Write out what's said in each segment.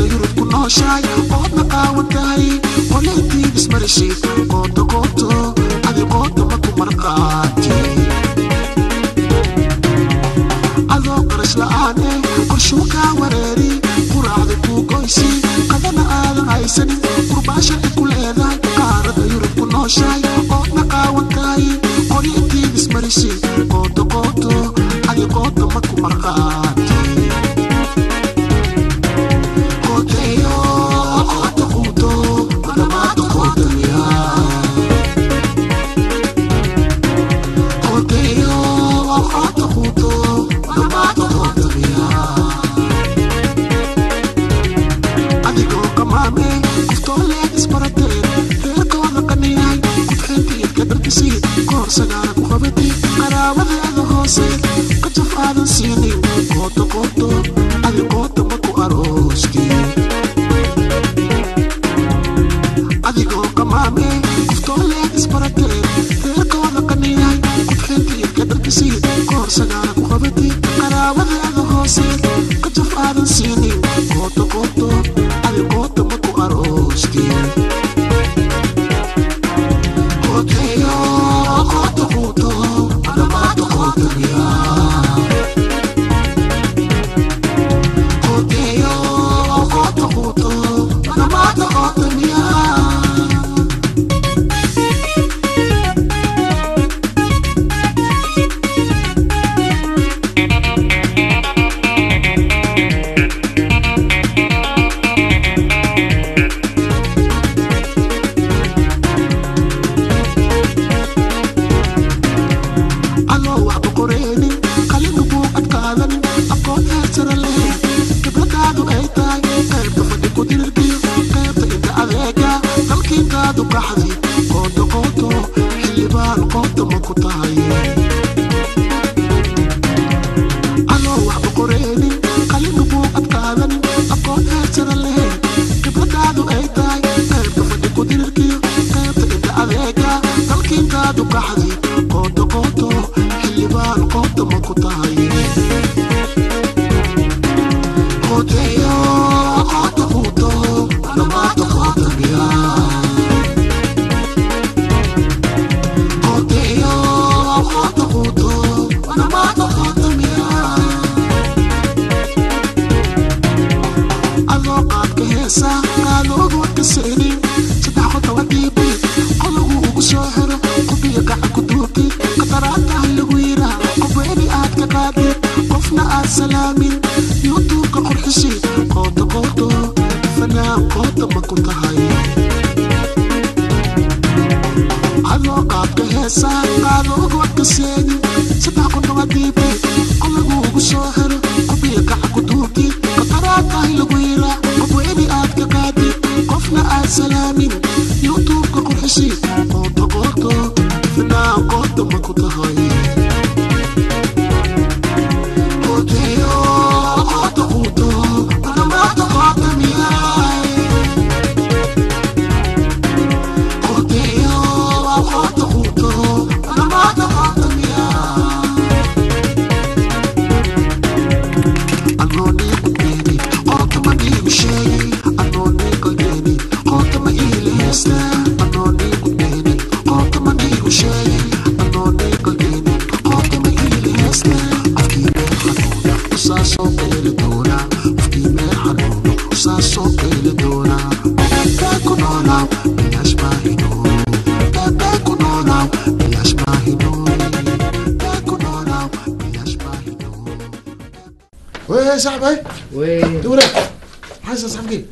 يرد كل شاي قطنا قاوتاي قلتي بسمرشي قطو قطو هذه قطو مكو مرقاتي أذو قرش لآني قرشوكا وريري قرعد كوكويسي قدنا آذن عيسني قرباشا كل إذا قارد يرد كل شاي قطنا قاوتاي قلتي بسمرشي قطو قطو هذه قطو مكو مرقاتي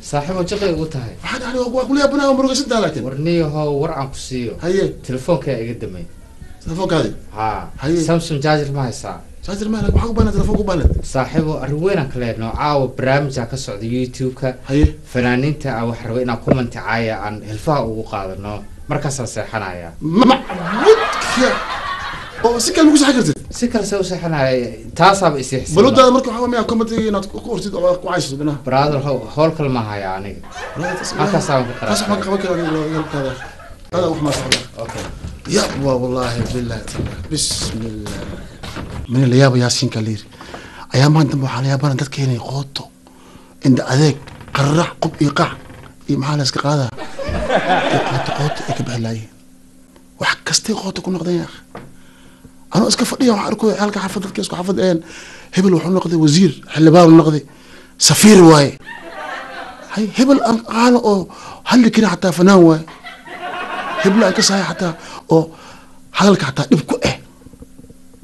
صاحبه شقي قلتها واحد عليه اقول يا ابني عمرك انت لكن ورني هو ورعن كسيو هي تليفونك يقدمي تليفونك هذه ها سامسونج جاجر ما هيسا جاجر مالك waxaa u baahan telefoonku baahan صاحبه arweena kale nooca barnaamijka ka socda YouTube-ka haye fanaaniinta aan wax rabo inaan comment caaya aan hilfaha ugu qaadano markaas la seexanaya macbudka oo si kale ugu saxirtid si kale soo seexanaya taasaba isixsan balooda markii waxa ma comment inaad ku qortid oo ku cayso binaha brother howl kale ma haya aniga halkaas aan ku qaraa ma qaban karo هذا وحما صحبه اوكي يا والله بالله بسم الله من الياب ياسين كلير ايام انت waxaa la yaabana dadka inay qooto inda adeeg قرع قب إيقاع محل اسك قاده قوت كبهلاي وحكستي قوت كون نقدين يا اخي انا اسك فديا waxaan arko halka xafadadka isku xafadeen hebel wuxuu noqday wasiir xildhibaan noqday safiir waay hay hebel aan qaano oo hal kina hatta fanaan waay hebel aan ka sahay hatta oo hadalka hatta dib ku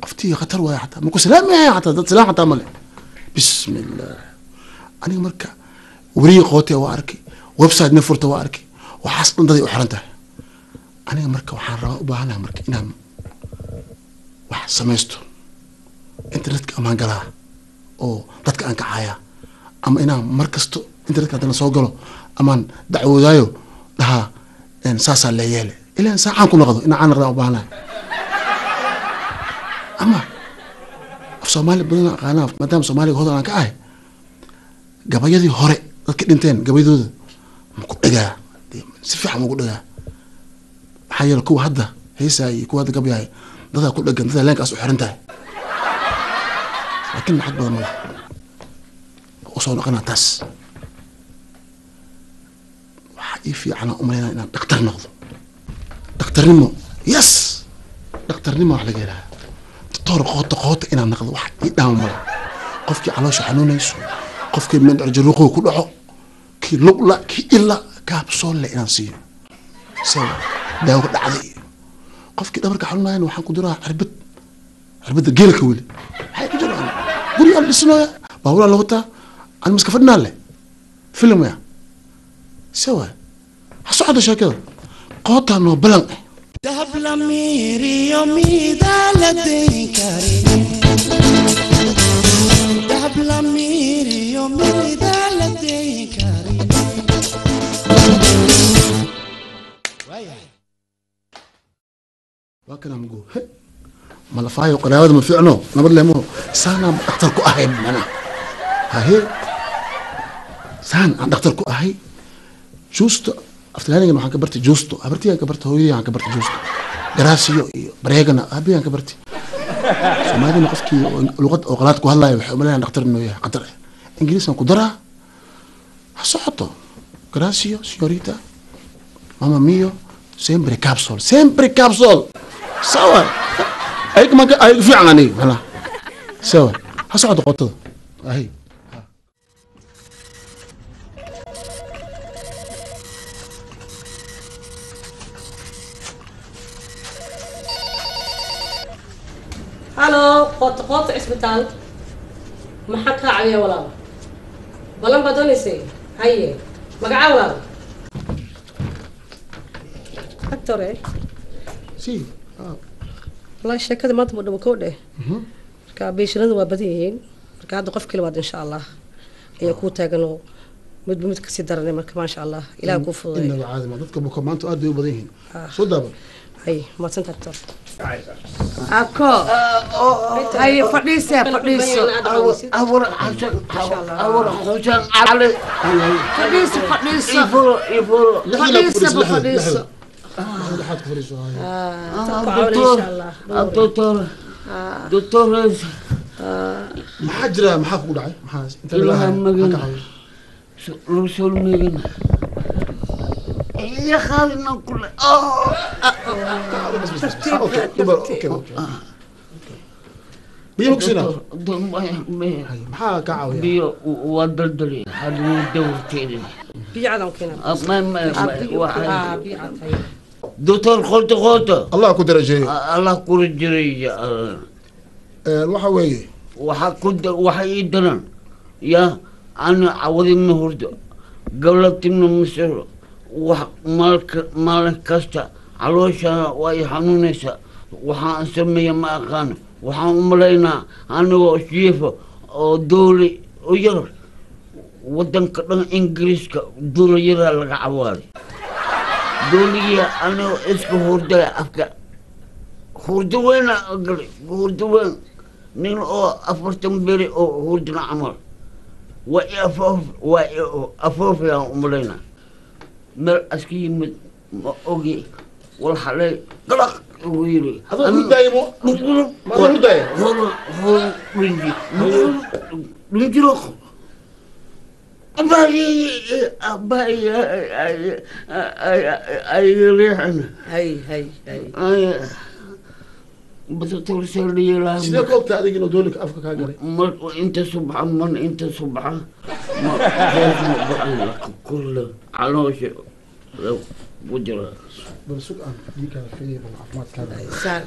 aftii khatar waay hatta ma ku salaamay hatta dad salaam hatta male bismillah ani marka wari qootay waa arkay website nafurta waa arkay waxaas dhanday u xiran tahay aniga marka waxaan rabaa u baahanahay marka inaan wax samaysto internetka amaan galaa oo dadka aan ka caaya ama inaan mar kasto internetka haddana soo galo amaan dacwoodaayo dhahaa saasaa la yeele ilaan saacaan ku noqdo inaan noqdaan u baahanahay ama af soomaali badan aqaanaa maadaama soomaaliga hodan aan ka ahay gabayadii hore dadka dhinteen gabayadooda maku dhagaa si fiican maku dhagaa maxaa yeele kuwa hadda heesaay kuwa hadda gabayahay dadaa ku dhagan dadaa leenkaas u xiran tahay laakiin lacag badan mala u soo noqonaa taas waxaa ii fiicanaa umalaynaa inaan dhaktar noqdo dhaktarnimo yes dhaktarnimo wax laga helaa doctor qoota inaan noqdo wax ii dhaama mala qofkii caloosha xanuunayso qofkii mindhar jaruuqo ku dhaco kii lugla kii illa kaabsoon le inaan siiyo sawa daawo dhacday qofkii dhabarka xanuunayna waxaan ku diraa cirbada geelka weli maxay ku jiraan guri aan dhisnooya baaburaa la wataa aan maska fadhinaa leh filmaya sawa ha socdo sheekada qootaa noo balan dahab la miiriyo miidaa la dayn karin dahab la miiriyo miidaa la dayn karin وكنا نقول ما لفايو قناة ما في عنو نبر لهم سانا دكتور كو أهي أنا هاي سان عن دكتور كو أهي جوستو أفتكرني إنه هنكبرت جوستو أبرتي هنكبرت هوي هنكبرت جوستو جراسيو بريغنا أبي هنكبرتي فما هذا نقصكي لغة أغلاط كو هلا يحملنا دكتور إنه يا قدر إنجليزي نقدرها حصحته جراسيو سيوريتا ماما ميو sempre capsule سوا أيك ما أيك في عني هلا سوا حصعد قطة أهي هلو قط اسبتال ما حكى عليه ولا بلان بدونيسي هاي مقعة ولا أكتر سي والله الشيء ما تمر بكوده كابيشنا وبديهين كهذا قف كل واحد إن شاء الله يكون تاجنو مد كسيدرني ما شاء الله إلى كوفو إن العادة ما تذكر بكم أنتوا أدوا بديهين صدق أي ما سنت أكتر أكو هاي فريسة أول حسن علي فريسة فريسة دكتور ما حجرة ما حقول عاي ما أنت رسول مين يا خالنا كله أوكي بيوك سنة ما كعوي بيو ودلدلي هذا دورتين بيعدم كنا ما دكتور خلط الله كدر جري الله كدر جري الوحوي وحيدنا يا أنا عوضي مهرد قبلت من مصر مالك كستا علوشا ويحنونيسا وحان سمي ما أخانا وحان ملينا أنا وشيفة دولي وير ودن كتن إنجليزكا دولي يرى لك عوالي دولي أنا اسكو هردة أفكا هردة وين أقلي هردة وين نين أو أفرتم بيري أو هردنا عمر وأفوف يا أمرينا مر أسكي مد أوجي والحلي قلق ويري هذا مدايمو ما مدايم هو رنجي رنجي رخ أي ريحنا هي أي بس ترسل لي لا sidee ku ogtaa adiga inuu doolika afka kaa galay انت سبحان من انت سبحان ما كل علوش وجرة bal sug aan dhiigaaga fiiriyo bal caafimaadkaaga سعد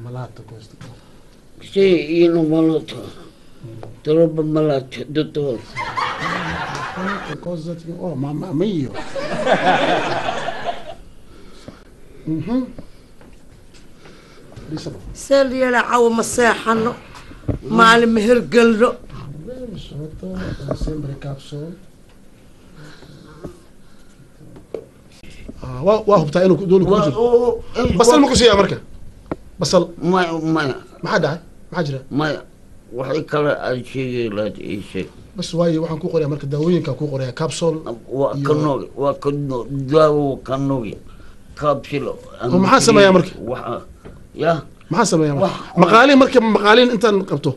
malaata questo شيء إنه ملطة تربى ملط دكتور cosa ti oh mamma mia سال يلا عو مساحنا مع المهر قلو sotto sempre capsule waa hubtaa inuu doolika ku jiro basal ma ku siiyaa marka basal ما maxaa dhacay maxaa jira ما وحي كلا الشيء لا شيء bas waaye waxaan ku qorayaa marka daawooyinkaan ku qorayaa capsule وكنوغي داو كنوغي كابسلو maxaa sameeyaa marka يا maxaa sameeyaa marka maqaaliin marka maqaaliin intaan qabto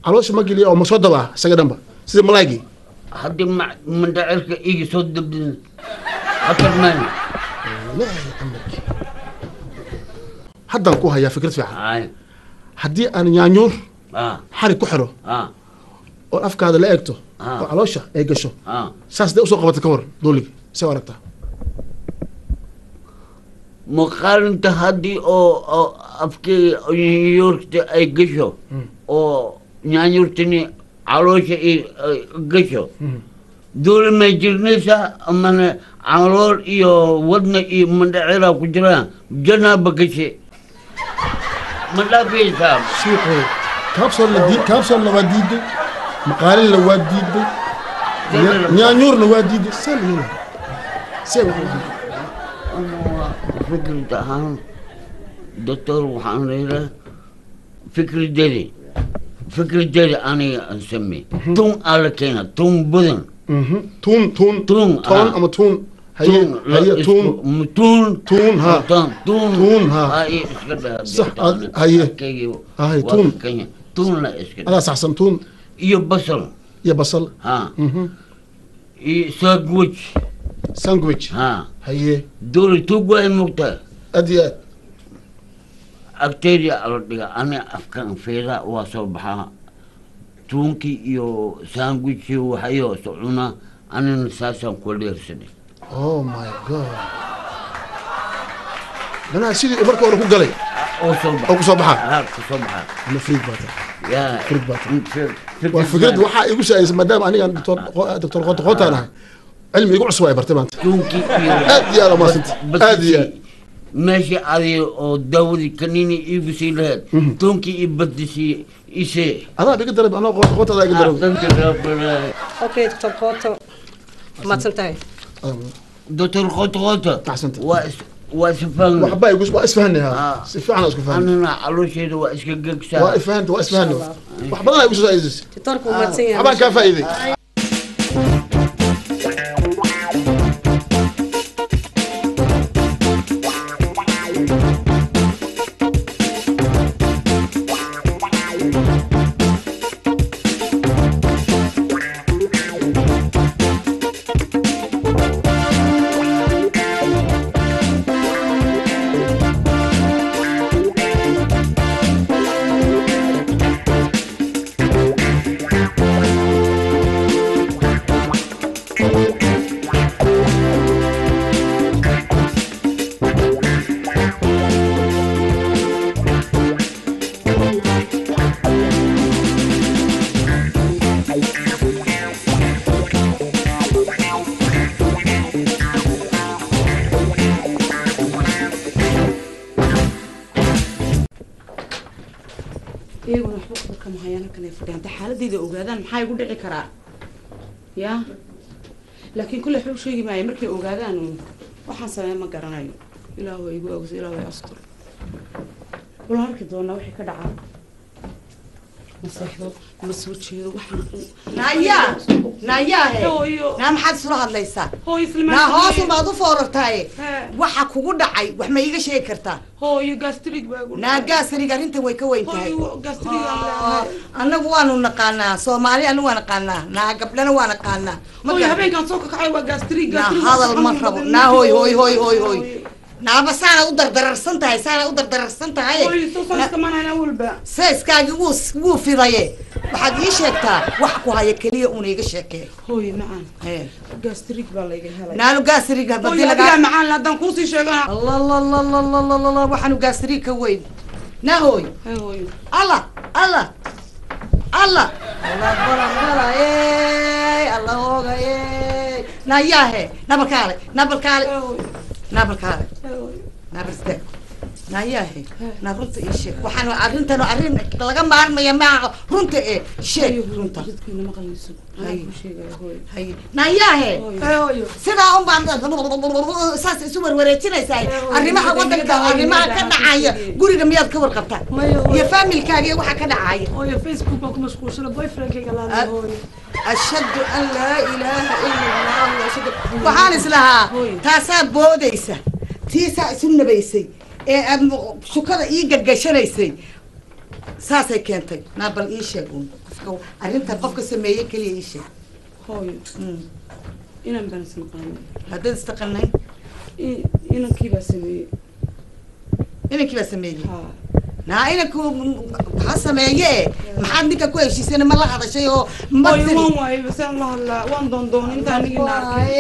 caloosha ma geliya oo ma soo dabaa isaga dhanba sida malaygii حد من دعرك يجي صد بدن حتى الماني haddaan ku hayaa fikrad fiican هاي haddii aan yaanyuur xarig ku xiro اه oo afkaada la eegto oo caloosha ay gasho اه saas dee usoo qabata ka war dooliga see aragtaa مقارنة هدي او افكي نيويورك اي قشو او نيويورتني عروشة اي قشو دول ما يجرنيسا من عمرور ايو ودنا اي من دعيرا كجران جناب قشي من لا فيسا shiiqoy capsule waa diiday maqaalina waa diiday yaanyuurna waa diiday see la yeelaa see waxaa diiday فكرة هان دكتور وحان ليلة فكرة جدي أنا أسمي تون على كينا تون بدن tuun tuun ama tuun haye tuun ha tuun ha صح haye haye tuun لا اسكت adaa saxsan tuun iyo basal iyo basal ها iyo sandwich sandwich ها haye دول توقع المقطع aad iyo aad أكتيريا على الدقة أنا أفكار فيها وصبحها تونكي يو ساندويتش وحيو سعونا أنا نساسا كل يرسدي oh my god manaa sidii marka hore ku galay وصبح oo ku soo baxaa ها صبحها ama friid baa tahay يا friid baa tahay waa fikrad waxaa igu saaysa maadaama anigan doctor qotaan ahay cilmi igu cusub ay bartay maanta تونكي aad iyo aad umaasanta aad iyo aad ماشي علي أو داودي كنيني يبسي لهاد تونكي يبدسي إيشي adaa iga darab anoo qotadaa iga darab اوكي دكتور قوتو ما تنتهي دكتور خوتو أحسنت. واسفان waxbaa igu waa isfahanay ha si fiican aan isku fahanay أنا على شيء واسكجكسا waa ifahanta waa isfahanay wax badan ay igu soo saayisay دكتورك ما تنتهي waxbaan kaa faa'iiday iyaguna waxba qaba kama hayaan halkan ay fadhiyaan hadday xaaladeyda ogaadaan maxaa igu dhici karaa yaa laakiin kulle waxba u sheegi maayo markay ogaadaan waxaan sameyn ma garanayo ilaahu igu ogso ilaahu astur wala arki doonaa wixii ka dhacaa maseexdo ma soo jeedo waxaan naayaa hooyo naa maxaad isula hadlaysaa hooyo naa hoos islimaan umaad u foorartaaye Haa. waxa kugu dhacay wax ma iiga sheegi kartaa hooyo gastrig baa gu naa gaasariga arrintan way ka weyn tahay hooyo gastrig annagu waanu naqaanaa soomaali anu waa naqaanaa naa gabdhana waa naqaanaa hooyo habeenkan soo kakacay waa gastrig naa hadal ma rabo naa hooy naaba saana u dardararsan tahay hooyo soo saaska manana walba seeskaagi wuu fidaye waxaad ii sheegtaa wax ku haya keliya una iga sheekee hooyo macaan gastrig baa layga helay naanu gaasariga hooyo adigaa macaan haddaan kuusii sheegana allah waxaanu gaasariig ka weyn naa hooy hooyo allah balanbalaye allah hoogaye nayaahe nabalkaale nabalste nayaahe na runta ii sheeg waxaan arrintan arrin laga maarmaya maaha runta sheeg runta dadkiina maqlayso Hay. ku sheegaya hooyo hay nayaahe hooyo sidaa un baan saas isu warwareejinaysaa arrimaha wadanka arrimaha ka dhacaya guriga miyaad ka warqabtaa iyo faamilkaaga iyo waxa ka dhacaya hooyo facebook baan ku mashquulsana boyfriendkayga laada hooyo ashhadu an laa ilaaha ila allah waxaan islahaa taasaa boodaysa tiisaa isu nabaysay ee aad shukada ii gargashanaysay saasay keentay naa bal ii sheeg un arrintan qofka sameeye keliya ii sheeg hooyo inan baan isnaqaanay haddaad istaqanayn inankii baa sameeyey inankii baa sameeyey haa naa inanku ha sameeye maxaad ninka ku heshiisana ma la hadashay oo hooyo waan waayay basaan la hadlaa waan doondoonay intaan nigina arkay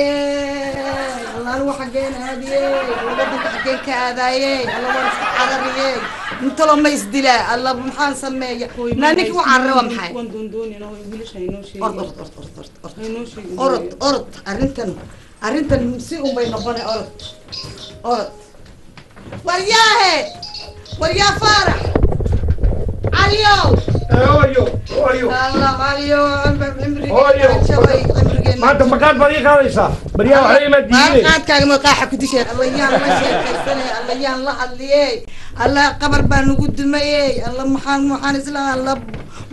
allaanu xaggeen aadiye wadanka xaggeen ka aadaaye alla waan iska carariye intalo ma isdilaa alla maxaan sameeya naa ninkii u carara waa maxay waan doondoonayna hooyo wiilasha haynoo sheegay haynoo sheegay orod arrintan si un bay noqonay orod waryaa faarax caliyow maanta maqaad baad ii qaadaysaa baryaa waxba ima diiday qaadkaaga maqaaxa ku dishay allayaan la sheekaysanay allayaan la hadliyey allah qabar baa nagu dumayey alla maxaan isla alla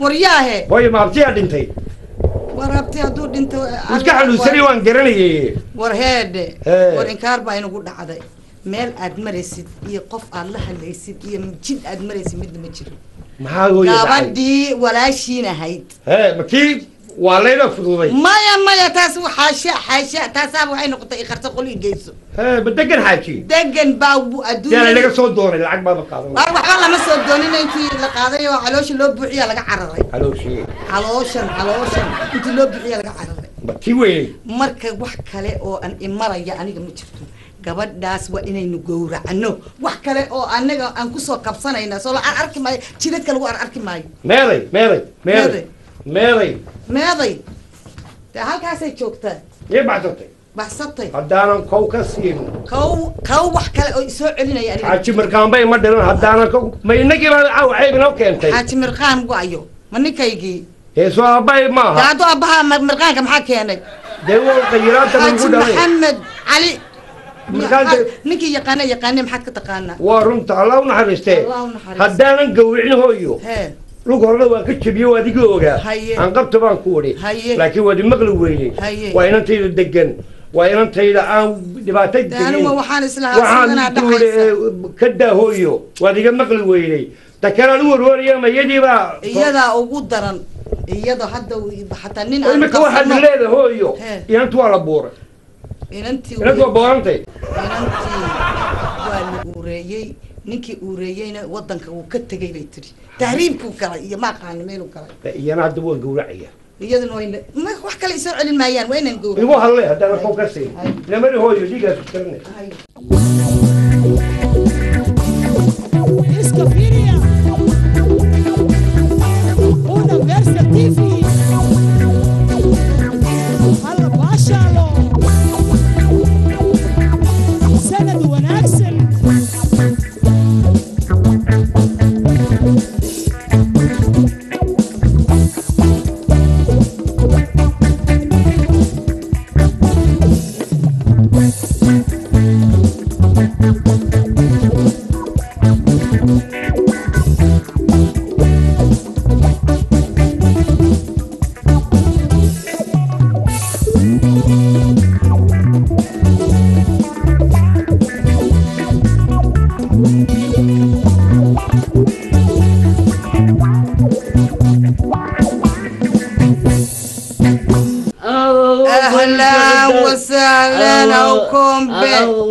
waryaahe hooyo maabtiyaa dhintay warabti hadduu dhinto iska xanuunsanay waan garanayay war heedhe Hee. war inkaar baa inagu dhacday meel aad maraysid iyo qof aad la hadlaysid iyo jid aad maraysid midna ma jiro maxaa hooyo dhacay gabadhii walaashiin ahayd hee makii waa layla fududay maya taas xaasha taasaaba waxay noqotay ikarta qoli geyso hee ma degan xaaji degan baa yaala adduunya laga soo doonay lacag baaba qaadan war waxba lama soo doonin intii la qaaday oo caloosha loo buuxiya laga cararay halowshii calooshan intii loo buuxiya laga cararay makii weynay marka wax kale oo aan imaraya aniga ma jirto gabadhaas waa inaynu gowracano wax kale oo anaga aan kusoo kabsanayna soo la arki maayo jidadka lagu arki maayo meeday dee halkaasay joogtaa yee baxsatay baxsatay haddaanan kow ka siin kaw wax kale oo isoo celinaya aniga xaaji mirkaanbay ma dhilan haddaanan kow ma inagii baa cawxayb inoo keentay xaaji mirqaan go-ayo ma ninkaygii heeso aabbahay maaha daado aabbaha mirqaanka maxaa keenay dee wal qayiraanta lagu xaaji dhalay maxamed cali Mirqaanka- ninkii yaqaane maxaad ka taqaanaa waa runta allah u naxariistee Allah u naxariisto. haddaanan gawricin hooyo hee lug horena waan ka jabiye waa adiga ogaa Haye. aan qabta baan ku idhi Haye. laakiin waad imaqli weyney Haye. waa inantayda degan waa inantayda aan dhibaato dee anuma waxaan islahaa sidanaa waxaan duule dhacaysa ka daa hooyo waad iga maqli weyney ta kalaan u warwaraya ma iyadiibaa iyadaa ugu daran iyada hadda xataa nin aan imika waxaad qabsano. leeda hooyo Hee. inantu waa la buuray inantii inantu waa boorantay inantii waa la uureeyey ninkii uureeyeyna wadanka uu ka tegay bay tiri tahriibkuu galay iyo maaqaani meeluu galay iyana hadda waan gawracaya iyaduna wayna wax kale isoo celin maayaan waa inaan gowra igu hadle haddaanan kow ka siin namari hooyo dhiigaas karne Escofiria, una versatility. Alla baashalo. Sanad wanaagsan. أهلا وسهلا أوكم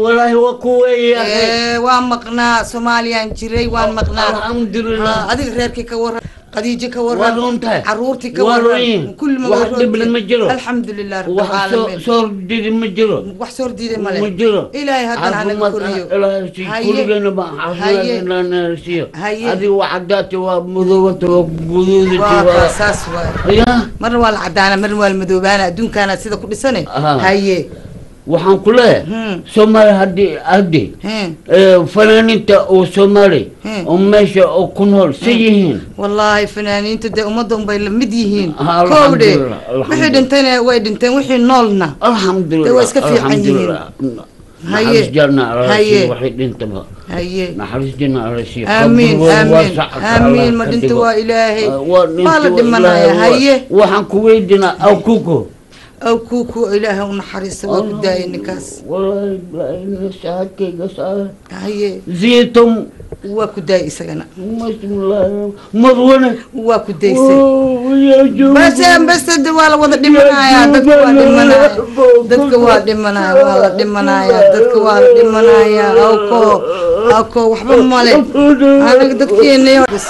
والله وكوي ومقنا سوماليا جري ومقنا الحمد لله هذيك ريركي كورا قديجة كورا ورونتها عرورتي كورا كل ما واحد بالمجرو الحمد لله رب العالمين صور ديد المجرو وحصور ديد الملك مجرو إلهي هذا أنا كوريو كلنا بقى هذه وعداتي ومذوبتي وجذوذتي وأساس يا مرة والعدانة مرة والمذوبانة دون كانت سيدا كل سنة هاي waxaan ku leeyahay Soomaali hadii fanaaniinta oo Soomaali oo meesha oo ku nool siyihiin wallahi fanaaniinta de ummadum bay la mid yihiin koowde wixii dhintayna way dhinteen wixii noolna alxamdulillah way iska fiican yihiin haye haye waxay dhintaba haye naxariis janna arshi amiin amiin amiin ma dhinta waa ilaahay ma la dhimanaya haye waxaan ku weydiinaa aw kuko أو كوكو إلهي ونحرس وكداي نكاس والله لا شاكي قصار هي زيتم وكداي سجنا بسم الله مرونا وكداي بس الدوال وضع دمنايا دكوا دمنايا أوكو وحب مالي أنا دكيني بس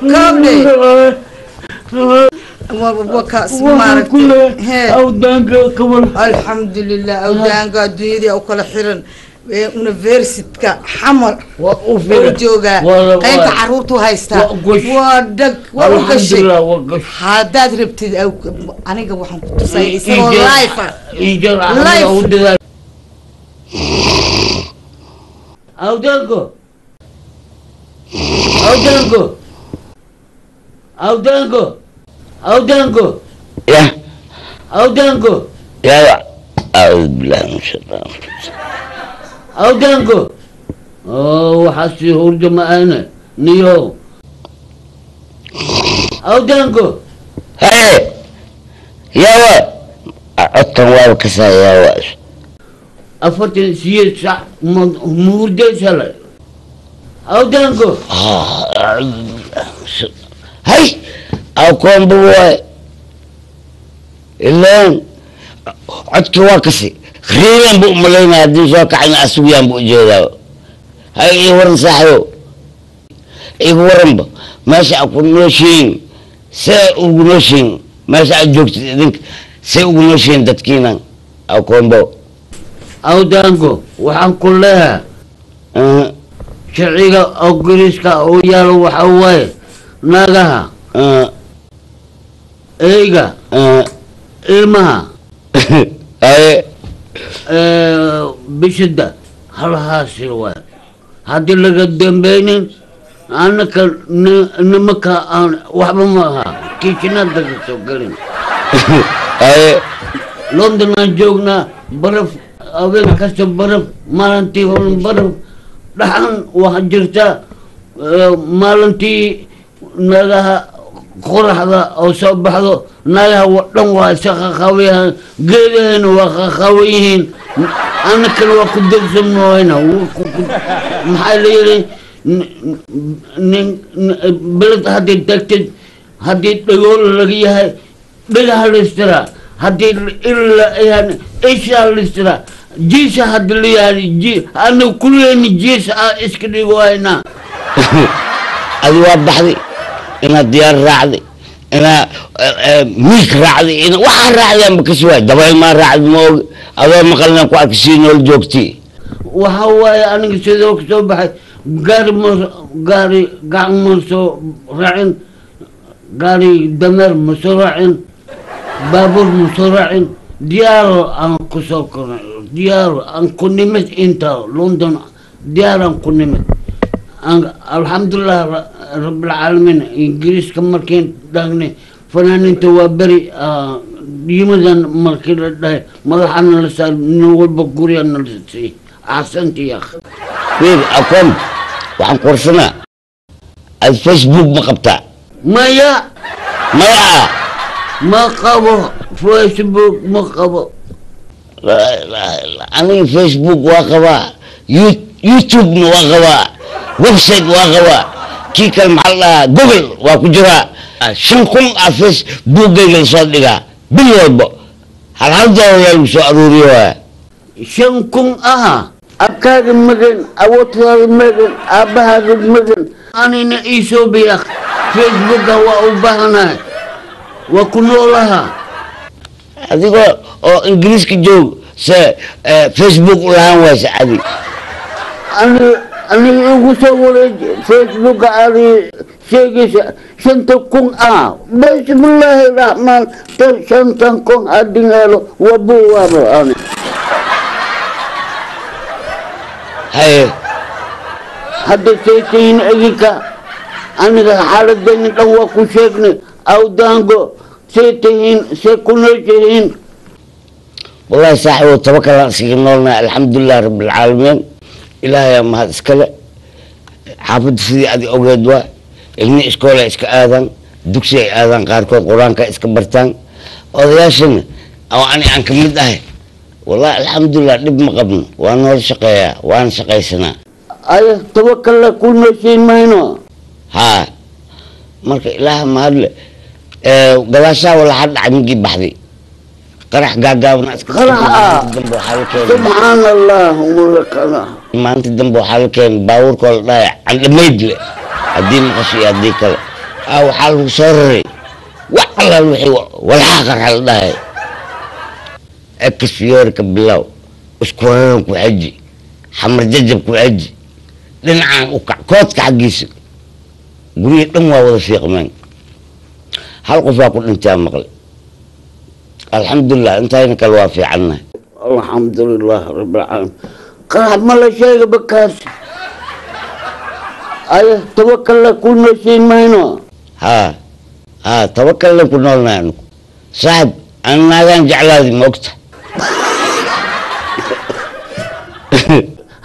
كابلي وكاس مارك أودانك قبل الحمد لله أودانك الدنيا أو كل حرن university حمر وجوجا أنت عروته هايستا ودق وقشي هذا ربتي أو أنا جوا حن كنت سايسة لايفا لايف أودانكو يا أودانكو يا أعوذ بالله من الشيطان أودانكو وحسي هرج معانا نيو أودانكو هاي يا وا عطر والكسا يا واش أفتن سير سع مردة سلا أودانكو أعوذ بالله من الشيطان هاي أو كون بواي إلا عدك واكسي خيرا بو ملينا هدي سوك عنا أسويان بو جودا هاي ورن صاحبو ورن با ماشي أكون نوشين سأقول نوشين ماشي أجوكت إذنك سأقول نوشين تتكينا أو كون بو أو دانكو وحن كلها شرعيك أو قريسك أو يالو وحواي ناقها إيجا إلمها بشدة هل هاسي هذه اللي قدام بيني أنا نمكها وحبمها كيشنا دقيقة قلنا لندن جوجنا برف أبين كسب برف مالنتي هون برف لحن وهجرتا مالنتي نلها قرحة أو صبحة نلها ودم وسخ خويها قلين وخويهن أنا كل وقت دبسم هنا محلي بلد هذه تكتد هذه تقول لقيها بلها الاستراء هذه إلا يعني إيش الاستراء جيس هذا اللي يعني جي أنا كلين جيس إسكني وينا أدوات بحري أنا ديار راعدي أنا ميك راعدي أنا واحد راعدي أنا بكسوة دبي ما راعد موج أول ما قلنا قاعد كسينو الجوكتي وهو أنا كسيدو كتب بحي قاري مرسو راعين قاري دمر مسرعين بابور مسرعين ديارو أن كسوك ديارو أن كنمت إنت لندن ديارو أن كنمت الحمد لله رب العالمين إنجليز كمركين داغني فنانين توابري يمدن مركين ده ملحنا لسال نقول بقولي أنا لسي أحسنت يا أخ كيف أقوم وعن قرصنا الفيسبوك مقبتع ما قبو فيسبوك ما قبو لا لا لا أنا فيسبوك واقبا يوتيوب واقبا ويب سايت واقبا kii kale maxaa la dhahaa google waa ku jiraa 5,000 facebookgayga lasoo dhigaa bil walba hal doolar lagu soo aruuriyo waa 5,000 abkaaga magan awoodkaaga magan aabbahaaga magan anina iisoo biya facebooka waa u baahanahay waa ku noolaha adigoo oo ingiriiska joog se facebook u lahaan waysa adi aniga igu soo wareeji facebooka adi sheegaysa 5,000 bismillaahi raxmaan 5,000 adingaalo wabuwaaba ani haye hadda saytayin idinka aniga xaaladayni dhan waa ku sheegnay awdaango saytayin say ku nooshihiin wallahi saaxiibo tabakalaan iskaga noolnahay alxamdulilah rabbilcaalamiin ilaahay mahad iskale xaafadda sidii adi ogeed waa ilmi iskool ay iska aadaan dugsi ay aadaan qaarkood qur-aanka iska bartaan odayaashana oo ani aan ka mid ahay wallahi alxamdulilah dhib ma qabno waa nool shaqeeyaa waan shaqaysanaa aya tabakalla ku nooshiin mayno haa marka ilaaha mahadle gadaashaa walaxa dhacay migii baxday qarax gaagaabna iska subxaan allah mulakana maanta dambe waxaa la keenay baabuurkoo la dhahay candhamaydle haddii maqasho iyo haddii kale waxaa lagu soo raray wax allaal wixii walxaa qarxa la dhahay ekisfiyoorika bilow iskureeran ku xeji xamar jajab ku xeji dhinacaan u kac koodka xaggiisa guryo dhan waa wada fiiqmeen hal qof waa ku dhintaa maqle alxamdulilah intayna kale waa fiicannahay alxamdulilah rabbilcaalamiin qarax ma la sheega bakaas aya tabakalla ku nooshiin mayno haa tabakalle ku noolnahay anugu saaxib aan naagaan jeclaadi ma ogta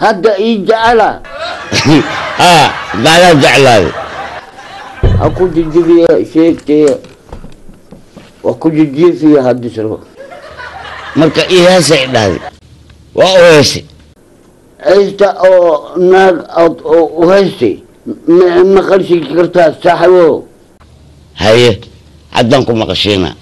hadda ii jecela haa naagaan jeclaadi ha ku jijibiya sheegtaya waa ku jijiifiya haddisrabo marka ii heesay dhahday waa u heesay haysta oo naag aad u haystay ma qarshigi kartaa saaxibo haye haddaan ku maqashiinaa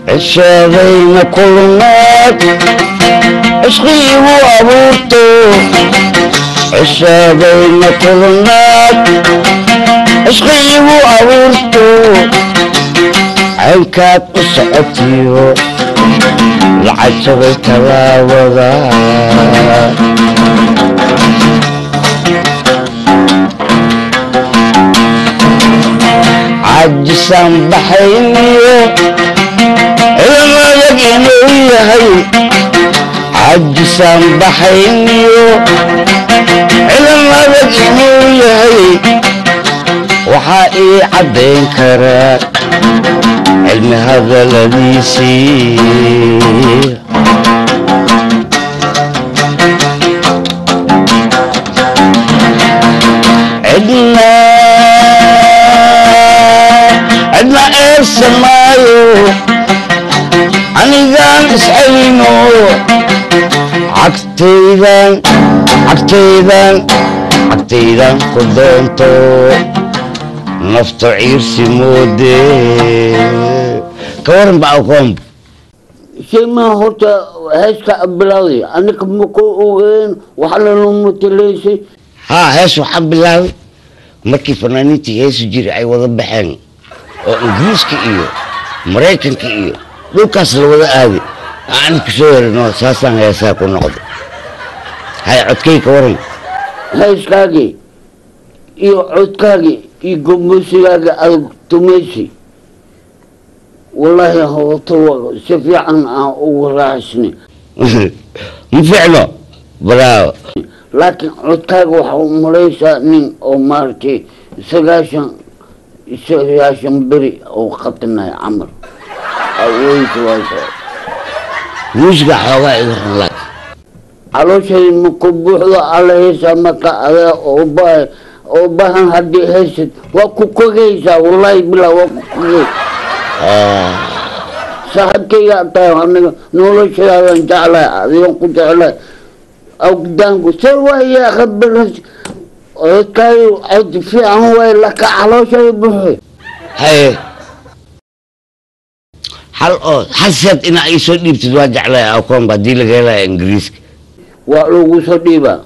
عشاقين كل ناك عشقي وابورتو عشاقين كل ناك عشقي وابورتو عينكات وسعتيو لعشق تلاوضا عجسان بحينيو إلما يقينو يهي عجسان بحينيو إلما يقينو يهي وحائي عدين كراك علم هذا الذي يصير عدنا ايه السمايو عنيدان اسعينو عكتيدان قدونتو نفتو عيرسي مودي كورن بعوكم شيء ما هرتا هيسكا بلاوي انك مكوين وحلا نمتليسي ها هيسو حب الله مركي فنانيتي هيسو جيري اي وضا بحين او انجليسكي ايو مريكنكي ايو لوكاس الوضا آدي أنا كسور إنه أساساً هيساكو نقض هاي عدكي كورن هيسكاكي إيو عدكاكي إيو قموسيكاكي أو تميسي والله هو طوى شفيعاً أو راشني مفعله براو laakiin codkaaga waxaa u malaysaa nin oo maaragtay sagaashan beri oo qatinaya camal aweysa waaysa muusiga xoogaa iga run calooshay maku buuxdo alla heesaa marka adaa oo baahan haddii haysid waa ku kogaysaa wallaahi bilaa waa ku kogay saaxibkayga tahay aniga noloshayaadan jeclahay adigan ku jeclahay awgdaanku sar waaya khabaras codkaayo cod fiican waay laka calooshay buuxay haye hal seed inaa ii soo dhiibtid waa jeclahay akoonba haddii laga helaya ingiriiska waa lagu soo dhiibaa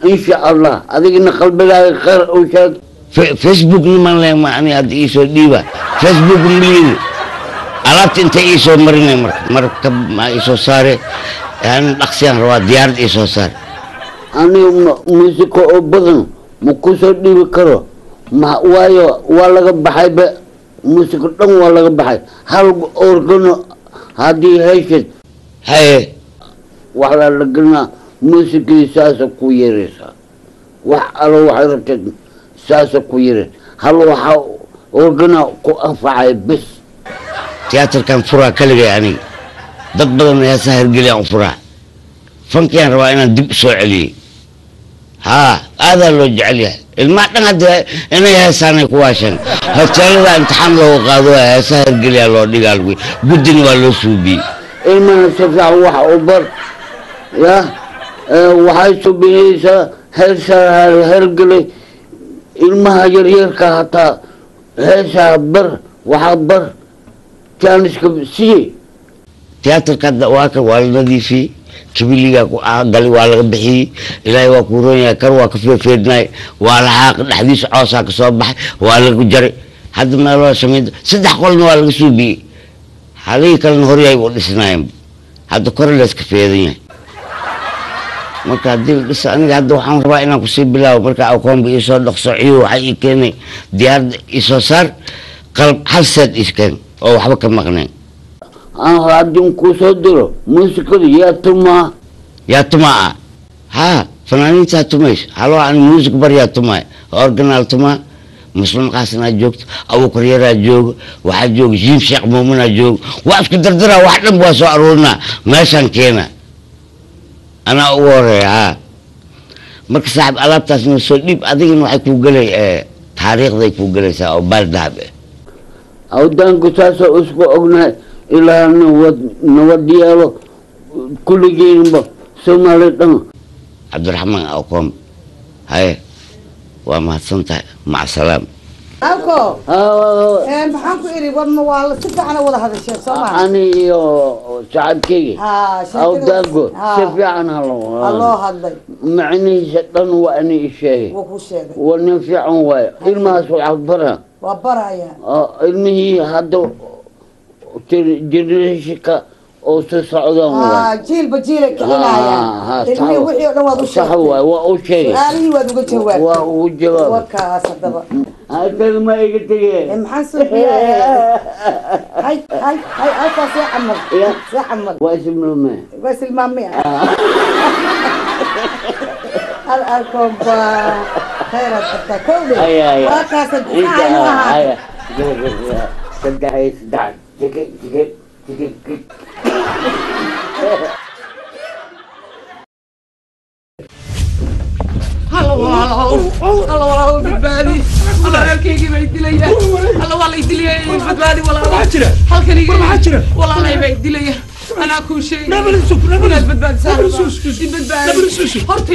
insha allah adigina qalbigaaga khayr u sheeg facebook niman le maani hadda ii soo dhiiba facebook miliyada alaabta intay ii soo marinay marka ma ii soo saare yani dhaqsiyaan rabaa diyaarad ii soo saare aniga muusiko oo badan ma ku soo dhiibi karo waayo waa laga baxayba muusiko dhan waa laga baxay hal organo haddii heshid haye waxaa la gelnaa muusikii saasa ku yeeraysaa wax alo waxay rabteed saasa ku yeereen hal waxaa organa ku anfacay bis tiyaatarkan furaa kaligay aniga dad badan heesaa hergeliyaan u furaa fankiyaan rabaa inaan dib u soo celiyey haa aadaa loo jecel yahay ilmaa dhan hadda inay heesaanay ku waasheen hoteelada imtixaan looga qaado heesaa hergeliyaa loo dhigaa guddina waa loo suubiyey ilmana si fiican waxa u bar ya waxay subinaysaa heesaa hergelay ilmaha yaryarka hataa heesaa bar waxaa bar jaaniska siye tiyaatarka hadda waa kan waa la nadiifiyey kabiliga gali waa laga bixiyey ilaahay waa ku roon yahay kar waa ka feefeednay waa la xaaqi dhexdiisa coosaa ka soo baxay waa lagu jaray hadda meeloo sameyd 3 qolna waa laga suubiyey halii kalena horyay u dhisnaayeen hadda kor la iska feedan yahay marka haddii la dhisa aniga hadda waxaan rabaa inaan kusii bilaabo marka akoonba ii soo dhaqso ciyo waxay ii keenay diyaarada ii soo saar qalab hal seed iskeen oo waxba ka maqnayn aan haddii kuu soo diro muusikada yaa tumaa haa fanaaniintaa tumaysa haloo aan muusik bar yaa tumaay organaal tumaa muslim qaasanaa joogto abukar yaraa jooga waxaa jooga jiim sheekh muuminaa jooga waa isku dardaraa wax dhan waa soo aruurinaa meeshaan keena anaa ugu horeeya haa marka saaxib alaabtaasna soo dhiib adigana waxay kuu gelay taariikhday kuu gelaysaa oo baal dahab awdaanku saasoo isku ognahay ilaa nabad yeelo kulligeynba soomaali dhan cabdiraxmaan akoom haye waa mahadsan tahay maca salaam Ako. Maxaan ku iri warna waa la si fiican wada hadashay Soomaali. Ani iyo shacabkeyga. Awdaago si fiican Allah hadlay. Macnihiisa dhan waa ani sheegay. Waa ku sheegay. Waa nin fiican waay. Ilmahaas waa bara. Waa baraya. Ilmihii hadda generation-ka oo soo socdaan waa. Jiilba jiilay kicinaya. Ilmihii wixii dhan waad u sheegay. Waa u sheegay. Su'aalihii waad uga jawaabtay. Waa ugu jawaab. Waa kaas hadaba. هذا ما يقتيه. محسوب يا هاي ألفا سي عمر سي عمر واسم الماء واسم الماء الأركب خير التكولي وكاسد هيا صدقي صدق تك الله والله بالبالي الله هلكيغي ما يدليا الله والله يدليا بالبالي والله halkan iga ma jira wallahi ma yidlaya ana ku sheey nabal suuf بالبالي nabal suuf horta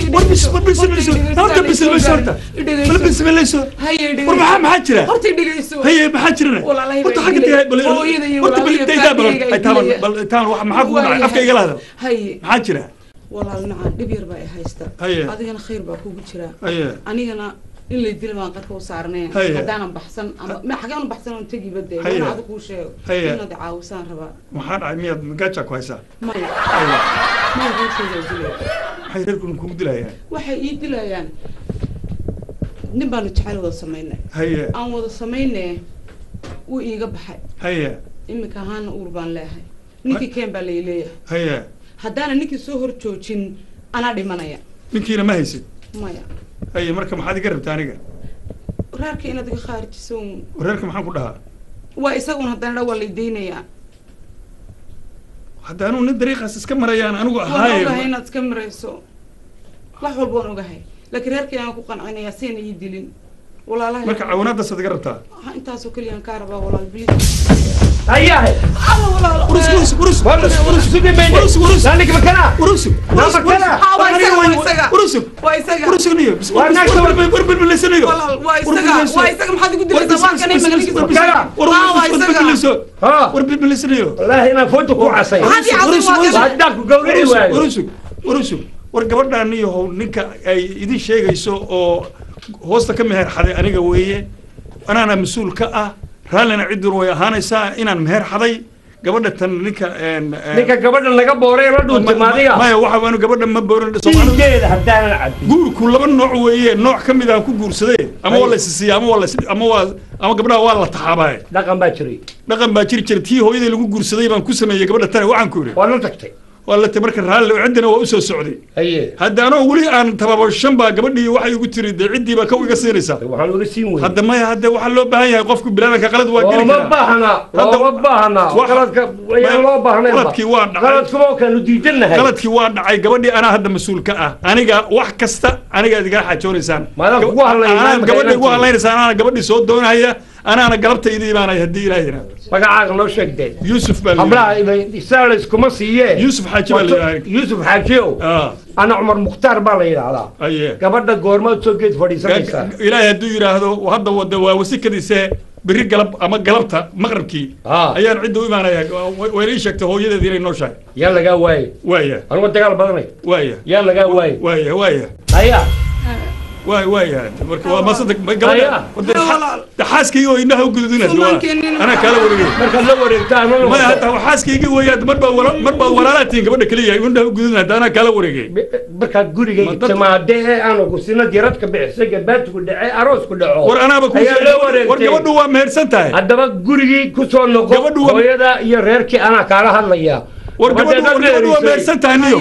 horta bismilayso haye dhigayso ma jira horta dhigayso haye ma jira horta xaq hooyada horta bilidayda ay taan wax ma ku dhacay afka iga lahayd haye ma jira والله نعم دبير باي هايستا أدينا خير باكو بجرا أنينا اللي يدير ما قد هو صارنين هدانا بحسن ما حكينا بحسن ونتجي بدي ما هذا كل شيء إنه دعاء وسان ربا محار عمية مقاتشة كويسة ما يقول شيء زي حيركم كودلا يعني وحي يدلا يعني نبى نتحل وذا سمينا أنا وذا سمينا وإيجاب حي إما كهان أوربان له نيكي كم بالليلة هدانا نيكي سهر توجين أنا دي منايا ninkiina ma haysid maya haye marka maxaad iga rabtaa aniga reerka inaad iga khaarijiso reerka maxaan ku dhahaa waa isaguna haddana waa laydaynayaa hadda anuu nin dariiqaas iska marayaan anigu waan ahaaye ogahay inaad iska marayso wax walba waan ogahay laakiin reerkii aan ku qancinayaa sayna ii dilin walaalahay marka caawinaadaasad iga rabtaa intaasoo keliya kaa rabaa walaal bilis ayahay war gabadhaan iyo ninka ay idin sheegayso oo hoosta ka meher xaday aniga weeye anaana mas-uul ka ah raallina cidduna way ahaanaysaa inaan meher xaday gabadha tan ninka gabadha naga booray la dhuuntay maadiga maya waxa waanu gabadha ma booran Soomaaliyeed hadaan cabbi guurku laba nooc weeye nooc ka mid ah ku guursaday ama waa la isisiya ama gabadha waa la taxaabay dhaqan baa jiri tii hooyadii lagu guursaday baan ku sameeyay gabadha tan waxaan ku yiri waa la tagtay wala marka raalli cidina waa u soo socday hadda anoo weli aan tababashan baa gabadhii waxay ugu tiri cidii baa ka iga siinaysaa waxaan uga siin weyn hadda maya hadda waxa loo baahan yahay qofku bilaadanka qalad waa geli karaa ma baahna qaladka ayaan loo baahnay qaladkii waa dhacay qaladku kaanu diidanahay qaladkii waa dhacay gabadhii anaa hadda mas-uul ka ah aniga wax kasta aniga idiga xajoonaysaan gabadhii ugu hadlaynaysaan anaana gabadhii soo doonaya anaana galabtaydii baanay haddii ilaahay yiraahdo magacaaga noo sheegtay yuusuf baa hablaha isaalis kuma siiye yuusuf xaaji baa leeyahay yuusuf xaajiyo ana cumar mukhtaar baa la yiraahdaa gabadha goormaad soo geed fadhiisanaysaa ilaahay hadduu yiraahdo hadda wada waa wasikadiisa biri galab ama galabta maqribkii ayaan cidda u imaanaya wayna ii sheegtay hooyadeed inay nooshahay yaa lagaa waaye waaya anugu dagaal badanay waaya yaa lagaa waaye waaya haya waaya marka waa masada gabadha xaaskayga oo indhaha u gududinaysa ana kala wareegay marka la wareegtaa ma hada xaaskayga weeyad marba walaalaatiin gabadha kaliya indhaha u gududinaysa ana kala wareegay marka guriga timaade aanu ku sina diradka bixisay gabaadku dhacay aroosku dhaco war anaaba ku war gabadhu waa mehersan tahay hadaba gurigii ku soo noqo hooyada iyo reerkii ana kala hadlaya war gabadhu waa mehersan tahay niyo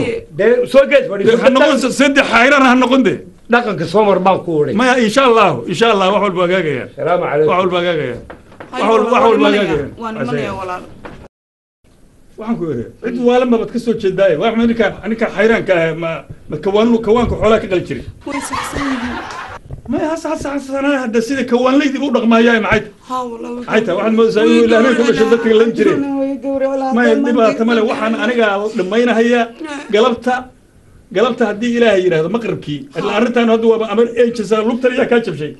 soo geed fadhiiso saddex xayran ha noqonde dhaqanka Soomaar baan ku oray maya insha Allah wax walba gaagaya salaam alaykum wax walba gaagaya wax walba gaagaya waan imanaya walaal waxaan ku oray cid wala ma bad ka soo jeedaay wax ma ninka xayraanka ma kawaanka xoolaha ka qali jiray way saxsan yihiin maya hasana hadda sida kawaanleydii u dhaqmaayay macay ha walaal ayta waxaan moodaa inuu ilaahay ku dhashay dadka lan jiray maya dibaa tamale waxaan aniga dhameynahaya galabta haddii ilaahay yiraahdo maqribkii arrintan hadda waa amar eejisa lugtan ayaa kaa jabshay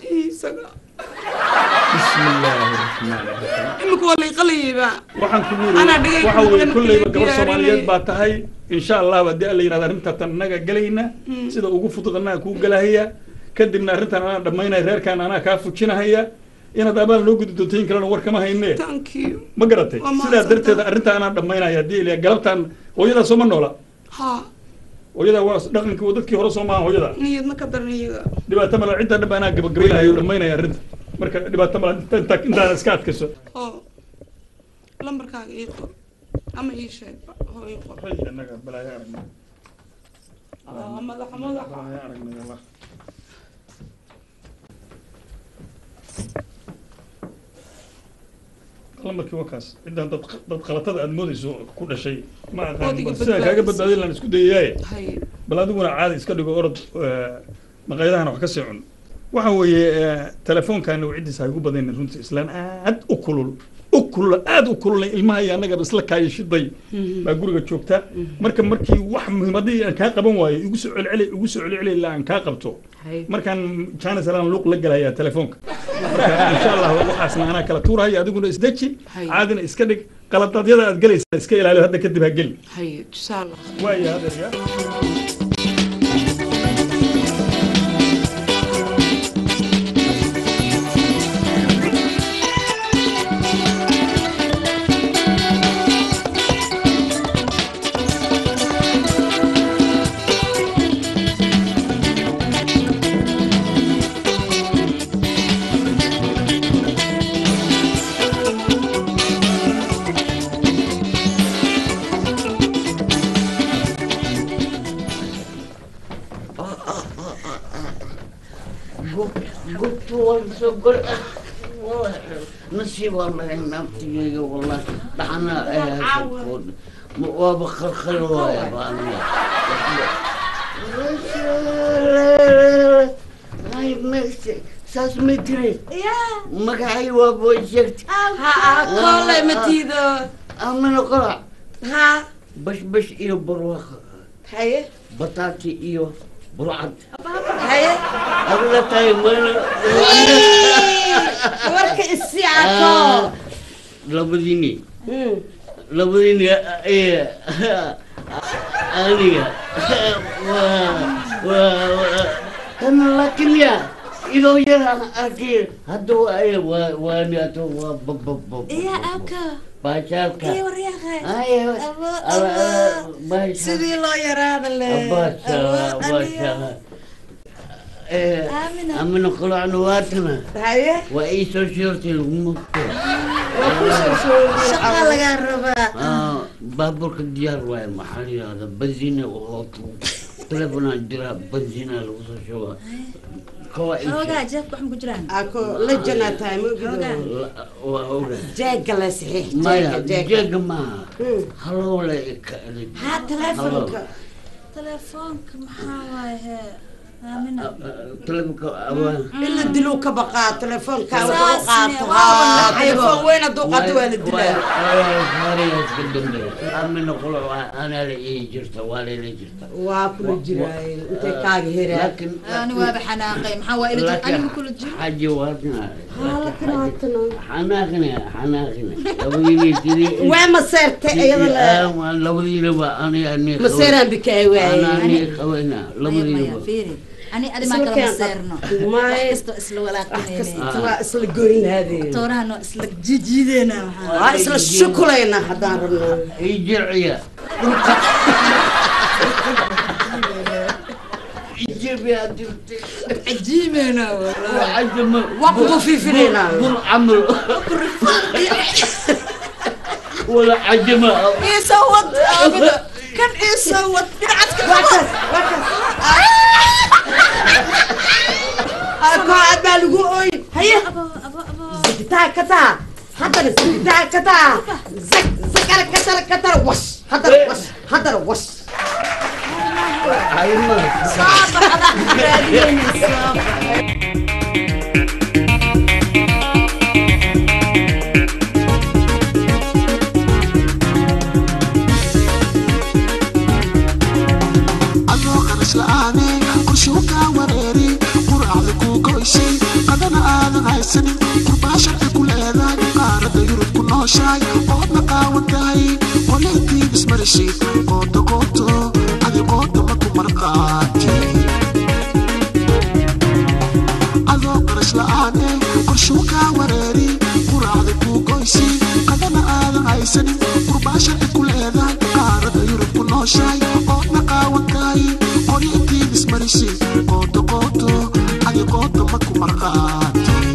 bismillaahi rahmaani rahiim imku wala qalayba waxaan ku yiri waxa weeye kullayba gabar Soomaaliyeed baa tahay insha Allah haddii alla yiraahdo arrintan naga galayna sida ugu fududna ku galahaya kadibna arrintan aan dhameynay reerkan ana ka fujinahaya inaad abaal loo guddo doontiin kalena war kama haynee ma garatay sidaa darteed arrintan aan dhameynay haddii ilaa galabtan hooyada soo ma noola hooyada waa dhaqankii dadkii hore soo maahan hooyada niyad ma ka darniyaga dhibaato mala cidda dhab anaa gabagabaynayo dhameynaya arrinta marka dhibaato mala intaan iska adkayso lambarkaaga ii qor ama ii sheeg hooy qor annaga balaayo aragna madaxa aragna lambarkii wakaas ciddan dad qalatada aad moodayso ku dhashay ma aqaan sida kaaga badbaadin laan isku dayaye bal adiguna caadi iska dhigo orod maqaayadahana wax ka sii cun waxa weeye telefoonkaana wicidiisa ay ugu badanayn runtii islaan aad u kulul aad u kululay ilmaha iyo annaga isla kaayashiday baa guriga joogta markii wax muhiimadii aan kaa qaban waayo igu soo celceli ilaa aan kaa qabto markaan jaanis alaan luuq la galayaa telefoonka insha Allah waxaasna anaa kala tuuraya adiguna isdeji caadina iska dhig qaladadyada aad galaysaa iska ilaaliyo hadda kadib ha geli insha Allah waaya hadda والسكر والله نسي والله نبتي والله دعنا وبخر خلوه يا باني هاي ميسي ساس متري مقعي وابوجكت كله متيدو أمن قرع ها بش إيو بروخ هاي بطاطي إيو بروعد هاي أغلى تايم ورك الساعة لابديني إيه أني أنا لكن يا إذا يا أكيد هدو أي وأنا تو بب يا أبكا باجالك إيه وريخة أيوة سيدي الله يراد الله باشا أمن قلع نواتنا هاي وإيسو شورتي المكتب شغال قربا بابورك الديار واي محلي هذا بنزينة وغوطو تلفون الدرا بنزينة الوصول شو أوجا جاك وحنا كجران أكو لجنة تايم جاك لا صحيح جاك ما هلو لك ها تلفونك تلفونك محاوي آمنة تلفونك إلا دلوك بقى تلفونك وقعت تلفون وين الدوقات وين الدلاء أمن قلوا أنا اللي جرت والي اللي جرت واكل جراي أنت كاجي هنا لكن أنا وابا حناقي محاوي إلى أنا بكل جرا حاجة واتنا حالك حناقنا لو يجي تري وين ما صرت أيضا لو يجي أنا مسيرا بك أنا خوينا لو يجي فيري أنا ما كلام سيرنا ما استو اسلو ولكن استوا اسل جوين هذه تورا نو اسل جديدنا اسل الشوكولاتة حدان رنا يجرعيا يجيب يا دلتي عجيمنا والله عجم وقفوا في فرينا عمرو ولا عجمة يسوت كان يسوت بنعتك وكس أكو عبا لقوي هيا زكتا كتا حضر زكتا كتا زك كتر وش حضر وش هاي ما صابر على صابر islaane qorshuuka wareeri quraacda ku goysay qadana aadan haysanin qurbaasha ay ku leedahay qaarada yurub ku nooshahay oodna qaawan tahay qoleyntiid ismarashid qooto qooto adi qooto ma ku marqaati adoo qarash la'aane qorshuuka wareeri quraacda ku goysay qadana aadan haysanin qurbaasha ay ku leedahay qaarada yurub ku nooshahay oodna qaawan tahay qoleyntiid ismarashid qooto qooto adi qooto ma ku marqaati